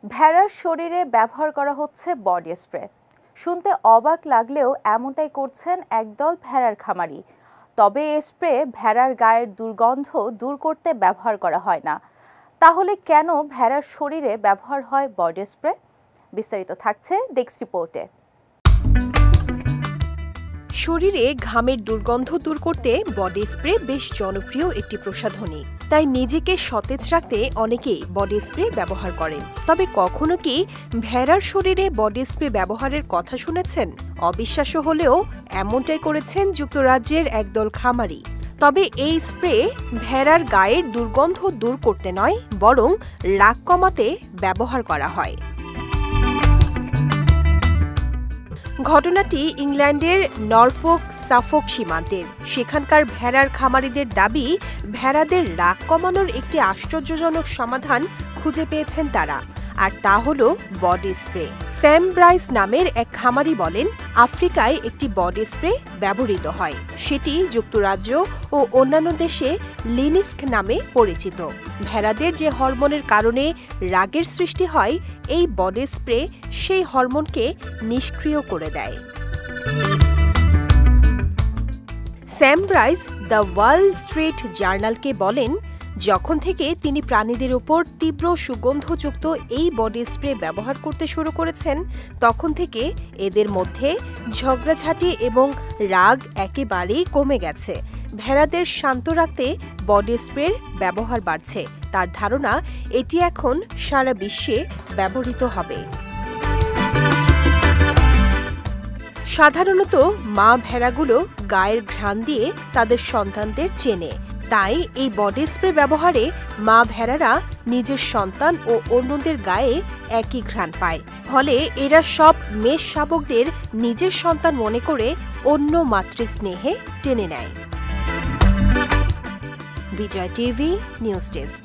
ভেড়ার শরীরে ব্যবহার করা হচ্ছে বডি স্প্রে। শুনতে অবাক লাগলেও এমনটাই করছেন একদল ভেড়ার খামারি। তবে এই স্প্রে ভেড়ার গায়ের দুর্গন্ধ দূর করতে ব্যবহার করা হয় না। তাহলে কেন ভেড়ার শরীরে ব্যবহার হয় বডি স্প্রে? বিস্তারিত থাকছে ডেস্ক রিপোর্টে। শরীরে ঘামের দুর্গন্ধ দূর করতে বডি স্প্রে বেশ জনপ্রিয় একটি প্রসাধনী। তাই নিজেকে সতেজ রাখতে অনেকেই বডি স্প্রে ব্যবহার করেন। তবে কখনো কি ভেড়ার শরীরে বডি স্প্রে ব্যবহারের কথা শুনেছেন? অবিশ্বাস্য হলেও এমনটাই করেছেন যুক্তরাজ্যের একদল খামারি। তবে এই স্প্রে ভেড়ার গায়ের দুর্গন্ধ দূর করতে নয়, বরং রাগ কমাতে ব্যবহার করা হয়। ঘটনাটি ইংল্যান্ডের নরফোক সাফোক সীমান্তের। সেখানকার ভেড়ার খামারিদের দাবি, ভেড়াদের রাগ কমানোর একটি আশ্চর্যজনক সমাধান খুঁজে পেয়েছেন তারা, আর তা হল বডি স্প্রে। স্যাম ব্রাইস নামের এক খামারি বলেন, আফ্রিকায় একটি বডি স্প্রে ব্যবহৃত হয়। সেটি যুক্তরাজ্য ও অন্যান্য দেশে লিনিস্ক নামে পরিচিত। ভেড়াদের যে হরমোনের কারণে রাগের সৃষ্টি হয়, এই বডি স্প্রে সেই হরমোনকে নিষ্ক্রিয় করে দেয়। Sam Bryce the Wall Street জার্নালকে বলেন, যখন থেকে তিনি প্রাণীদের উপর তীব্র সুগন্ধযুক্ত এই বডি স্প্রে ব্যবহার করতে শুরু করেছেন, তখন থেকে এদের মধ্যে ঝগড়াঝাঁটি এবং রাগ একেবারেই কমে গেছে। ভেড়াদের শান্ত রাখতে বডি স্প্রের ব্যবহার বাড়ছে। তার ধারণা, এটি এখন সারা বিশ্বে ব্যবহৃত হবে। সাধারণত মা ভেড়াগুলো গায়ের ঘ্রাণ দিয়ে তাদের সন্তানদের চেনে। তাই এই বডি স্প্রে ব্যবহারে মা ভেড়ারা নিজের সন্তান ও অন্যদের গায়ে একই ঘ্রাণ পায়। ফলে এরা সব মেষ শাবকদের নিজের সন্তান মনে করে অন্য মাতৃস্নেহে টেনে নেয়। বিজয় টিভি নিউজ ডেস্ক।